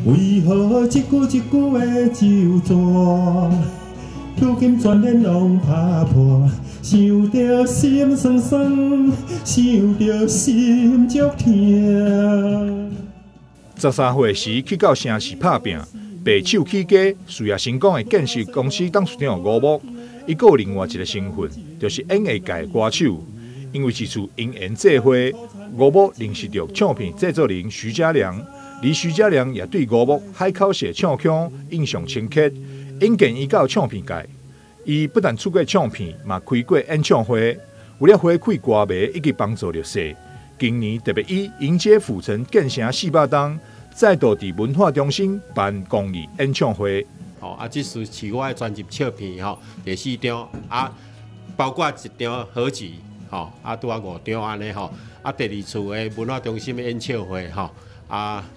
为何一句一句的咒詛，如今全然拢打破？想着心酸酸，想着心足痛。13岁时去到城市打拼，白手起家，事业成功的建设公司董事长吴木，伊还有另外一个身份，就是演艺界歌手。因为一次因缘际会，吴木认识到唱片制作人徐佳良，而徐佳良也对吴木海口式唱腔印象深刻，引荐伊到唱片界。伊不但出过唱片，嘛开过演唱会，为了回馈歌迷以及帮助弱势，今年特别以迎接府城建成400档，再度伫文化中心办公益演唱会。这是我的专辑唱片第4张包括1张合集拄啊5张安尼第2次的文化中心的演唱会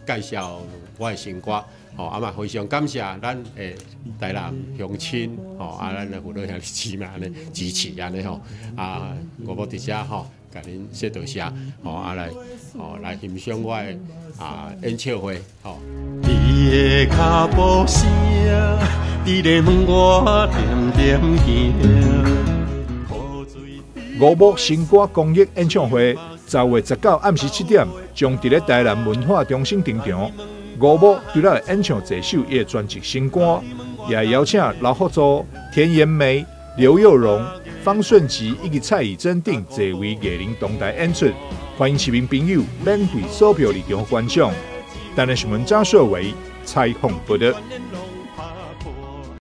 介绍我的新歌嘛非常感谢咱的台南乡亲咱的父老兄弟姊妹安尼支持安尼我要伫遮甲恁说多谢来欣赏我的演唱会你的脚步声，伫咧门外点点行。吴木新歌公益演唱会10月19暗时7点，将伫咧台南文化中心登场。吴木除了演唱这首伊的专辑新歌，也邀请老福州、田延梅、刘佑荣、方顺吉以及蔡以真等多位艺人同台演出，欢迎市民朋友免费售票入场观赏。台南新闻张硕伟采访报道。